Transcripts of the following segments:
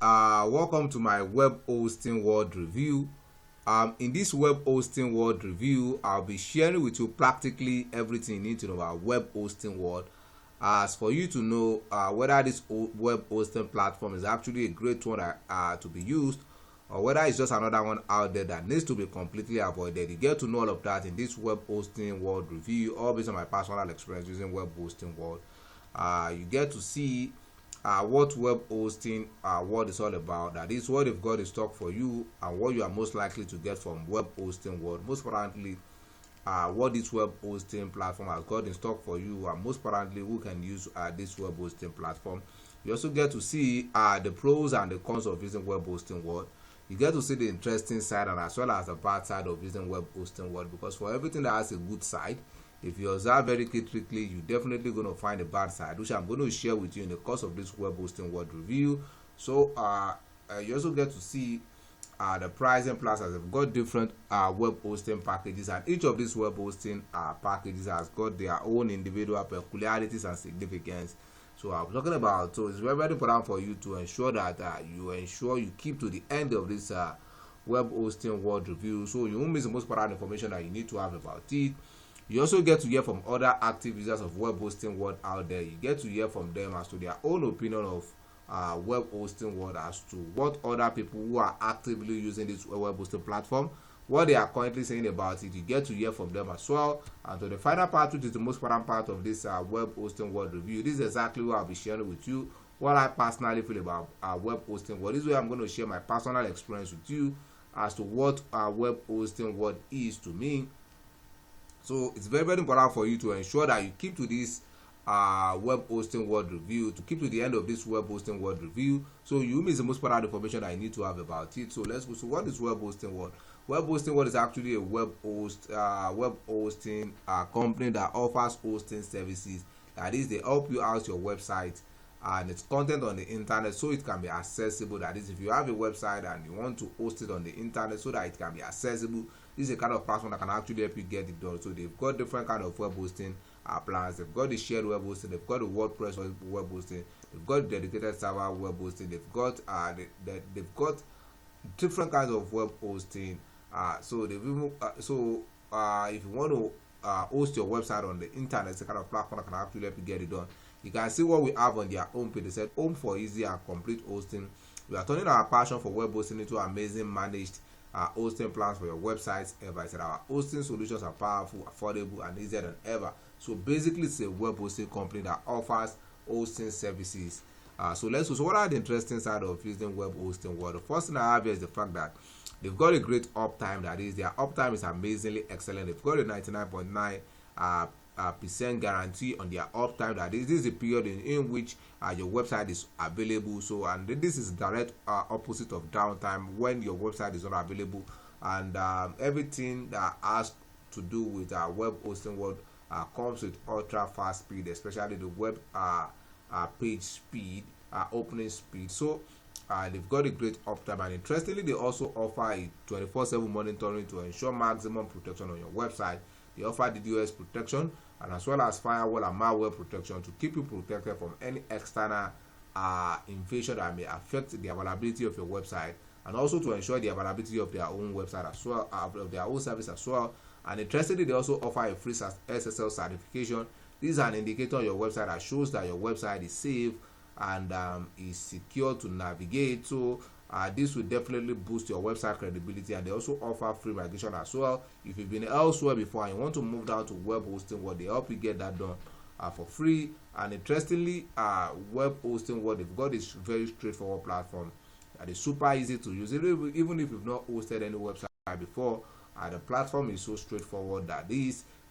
Welcome to my web hosting world review. In this web hosting world review, I'll be sharing with you practically everything you need to know about web hosting world. As for you to know whether this web hosting platform is actually a great one to be used, or whether it's just another one out there that needs to be completely avoided. You get to know all of that in this web hosting world review, all based on my personal experience using web hosting world. You get to see what web hosting world is all about. That is what they've got in stock for you and what you are most likely to get from web hosting world. Most importantly, what this web hosting platform has got in stock for you, and most importantly, who can use this web hosting platform. You also get to see the pros and the cons of using web hosting world. You get to see the interesting side and as well as the bad side of using web hosting world, because for everything that has a good side, if you observe very critically, you're definitely going to find a bad side, which I'm going to share with you in the course of this web hosting world review. So you also get to see the pricing plans, as they've got different web hosting packages, and each of these web hosting packages has got their own individual peculiarities and significance. So I'm talking about, so it's very, very important for you to ensure that you keep to the end of this web hosting world review, so you won't miss the most important information that you need to have about it. You also get to hear from other active users of web hosting world out there. You get to hear from them as to their own opinion of web hosting world, as to what other people who are actively using this web hosting platform, what they are currently saying about it. You get to hear from them as well. And to the final part, which is the most important part of this web hosting world review, this is exactly what I'll be sharing with you what I personally feel about web hosting world. This is where I'm going to share my personal experience with you as to what web hosting world is to me. So it's very, very important for you to ensure that you keep to this web hosting world review, to keep to the end of this web hosting world review, so you miss the most important information that you need to have about it. So let's go. So what is web hosting world? Web hosting world is actually a web hosting company that offers hosting services. That is, they help you house your website and its content on the internet so it can be accessible. That is, if you have a website and you want to host it on the internet so that it can be accessible, this is a kind of platform that can actually help you get it done. So they've got different kind of web hosting plans. They've got the shared web hosting, they've got the WordPress web hosting, they've got the dedicated server web hosting, they've got different kinds of web hosting. So they've even if you want to host your website on the internet, it's a kind of platform that can actually help you get it done. You can see what we have on their home page. They said home for easy and complete hosting. We are turning our passion for web hosting into amazing managed hosting plans for your websites ever. I said our hosting solutions are powerful, affordable, and easier than ever. So basically, it's a web hosting company that offers hosting services. So what are the interesting side of using web hosting world? The first thing I have here is the fact that they've got a great uptime. That is, their uptime is amazingly excellent. They've got a 99.9% guarantee on their uptime. That is, this is the period in which your website is available. So, and this is direct opposite of downtime, when your website is not available. And everything that has to do with web hosting world comes with ultra fast speed, especially the web page speed, opening speed. So they've got a great uptime, and interestingly, they also offer a 24/7 monitoring to ensure maximum protection on your website. They offer DDoS protection, and as well as firewall and malware protection to keep you protected from any external invasion that may affect the availability of your website, and also to ensure the availability of their own website as well, of their own service as well. And interestingly, they also offer a free SSL certification. This is an indicator on your website that shows that your website is safe and is secure to navigate. So this will definitely boost your website credibility. And they also offer free migration as well. If you've been elsewhere before and you want to move down to web hosting world, they help you get that done for free. And interestingly, web hosting world, they've got this very straightforward platform that is super easy to use. Even if you've not hosted any website before, the platform is so straightforward that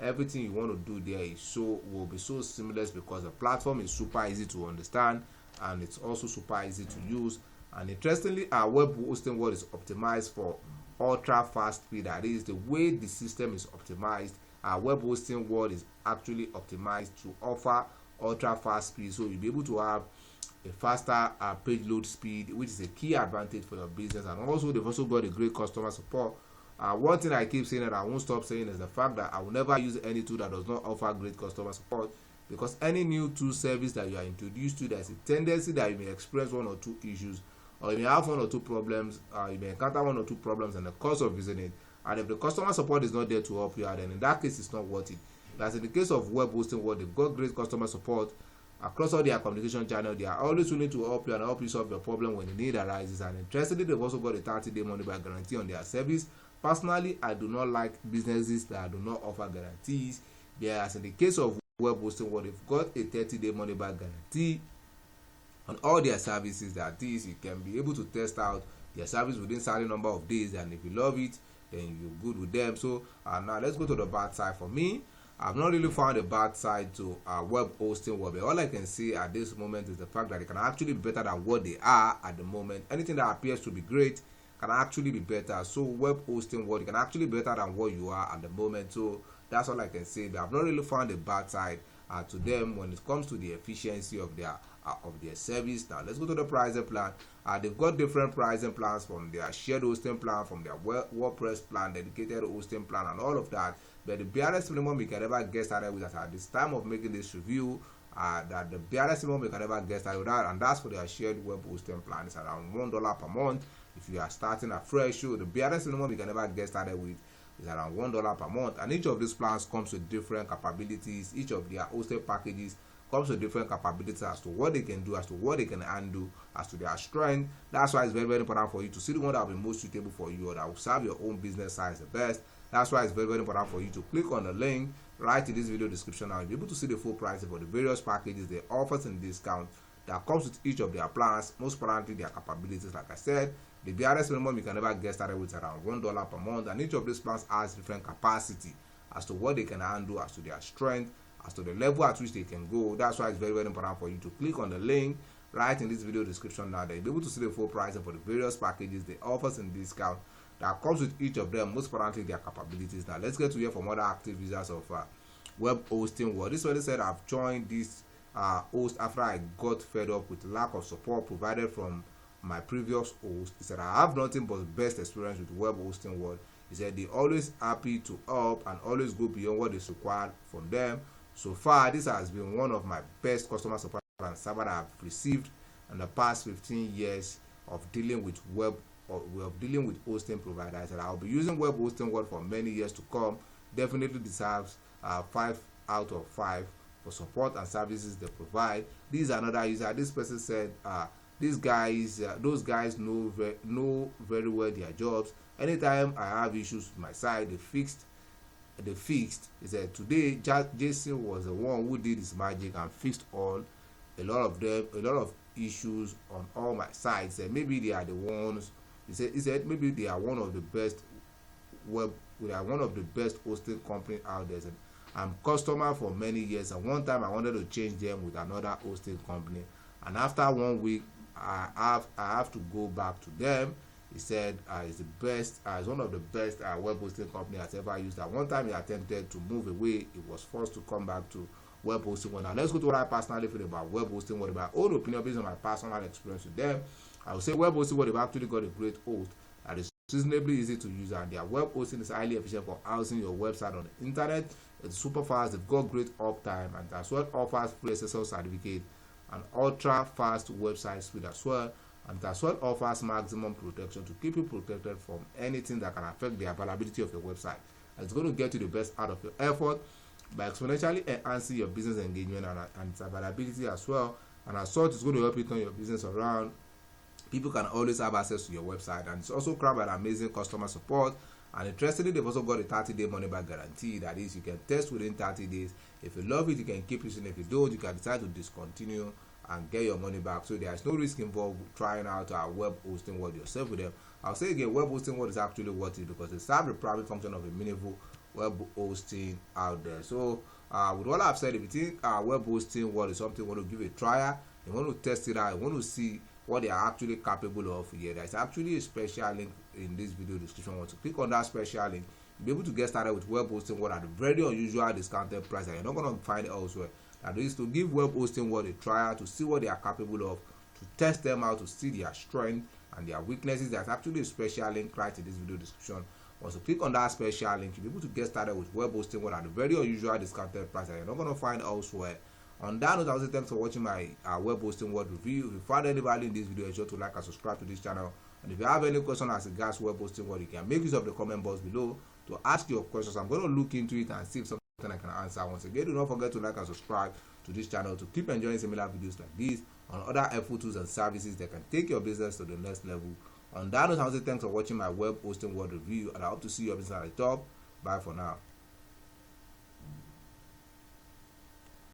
everything you want to do there will be so seamless, because the platform is super easy to understand and it's also super easy to use. And interestingly, our web hosting world is optimized for ultra fast speed. That is, the way the system is optimized, our web hosting world is actually optimized to offer ultra fast speed. So you'll be able to have a faster page load speed, which is a key advantage for your business. And also, they've also got a great customer support. One thing I keep saying and I won't stop saying is the fact that I will never use any tool that does not offer great customer support, because any new tool service that you are introduced to, there's a tendency that you may experience one or two issues or you may have one or two problems. You may encounter one or two problems in the course of using it, and if the customer support is not there to help you out, then in that case it's not worth it. That's in the case of Webhostingworld. They've got great customer support across all their communication channels. They are always willing to help you and help you solve your problem when the need arises. And interestingly, they've also got a 30-day money back guarantee on their service. Personally, I do not like businesses that do not offer guarantees. Whereas in the case of Webhostingworld, they've got a 30-day money back guarantee on all their services. That is, you can be able to test out their service within a certain number of days, and if you love it, then you're good with them. So now let's go to the bad side. For me, I've not really found a bad side to Webhostingworld, but all I can say at this moment is the fact that it can actually be better than what they are at the moment. Anything that appears to be great can actually be better. So Webhostingworld can actually be better than what you are at the moment. So that's all I can say. But I've not really found a bad side to them when it comes to the efficiency of their service. Now let's go to the pricing plan. They've got different pricing plans, from their shared hosting plan, from their WordPress plan, dedicated hosting plan, and all of that. But the barest minimum you can ever get started with at this time of making this review, that the barest minimum you can ever get started with that, and that's for their shared web hosting plan. It's around $1 per month if you are starting afresh. So the barest minimum you can ever get started with is around $1 per month, and each of these plans comes with different capabilities. Each of their hosted packages comes with different capabilities as to what they can do, as to what they can handle, as to their strength. That's why it's very, very important for you to see the one that will be most suitable for you, or that will serve your own business size the best. That's why it's very, very important for you to click on the link right in this video description. Now you'll be able to see the full price for the various packages, the offers and discounts that comes with each of their plans, most importantly their capabilities. Like I said, the barest minimum you can ever get started with around $1 per month, and each of these plans has different capacity as to what they can handle, as to their strength, as to the level at which they can go. That's why it's very, very important for you to click on the link right in this video description. Now that you'll be able to see the full price for the various packages, the offers and discounts that comes with each of them, most importantly their capabilities. Now let's get to hear from other active users of Webhostingworld. This one said, I've joined this host after I got fed up with lack of support provided from my previous host. He said, I have nothing but best experience with Webhostingworld. He said they're always happy to help and always go beyond what is required from them. So far, this has been one of my best customer support and service I've received in the past 15 years of dealing with hosting providers. And I'll be using Webhostingworld for many years to come. Definitely deserves 5 out of 5 for support and services they provide. This is another user. This person said, those guys know very well their jobs. Anytime I have issues with my site, they fixed. He said today Jason was the one who did his magic and fixed a lot of issues on all my sites. And maybe they are the ones. He said maybe they are one of the best hosting companies out there. And I'm customer for many years, and one time I wanted to change them with another hosting company, and after 1 week I have to go back to them. He said it's the best, it's one of the best web hosting company I've ever used. At one time he attempted to move away, he was forced to come back to Webhostingworld. Now let's go to what I personally feel about Webhostingworld, my own opinion based on my personal experience with them. I would say Webhostingworld, they've actually got a great host that is reasonably easy to use, and their web hosting is highly efficient for housing your website on the internet. It's super fast, they've got great uptime, and as well offers free SSL certificate and ultra fast website speed as well, and as well offers maximum protection to keep you protected from anything that can affect the availability of your website. And it's going to get you the best out of your effort by exponentially enhancing your business engagement and its availability as well. And as such, it's going to help you turn your business around. People can always have access to your website, and it's also crammed with amazing customer support. And interestingly, they've also got a 30-day money back guarantee. That is, you can test within 30 days. If you love it, you can keep using it. If you don't, you can decide to discontinue and get your money back. So there's no risk involved with trying out our Webhostingworld yourself with them. I'll say again, Webhostingworld is actually worth it because they serve the private function of a meaningful web hosting out there. So with all I've said, if you think Webhostingworld is something you want to give a try, you want to test it out, you want to see what they are actually capable of here, there's actually a special link in this video description. Want to click on that special link, you'll be able to get started with Webhostingworld at a very unusual discounted price that you're not going to find elsewhere. That is to give Webhostingworld a trial to see what they are capable of, to test them out, to see their strength and their weaknesses. There's actually a special link right in this video description. Once you click on that special link, you'll be able to get started with Webhostingworld at a very unusual discounted price that you're not going to find elsewhere On that note, I will say thanks for watching my web hosting world review. If you found any value in this video, ensure to like and subscribe to this channel. And if you have any question as regards web hosting world, you can make use of the comment box below to ask your questions. I'm going to look into it and see if something I can answer. Once again, do not forget to like and subscribe to this channel to keep enjoying similar videos like this on other helpful tools and services that can take your business to the next level. On that note, I will say thanks for watching my web hosting world review, and I hope to see you business at the top. Bye for now.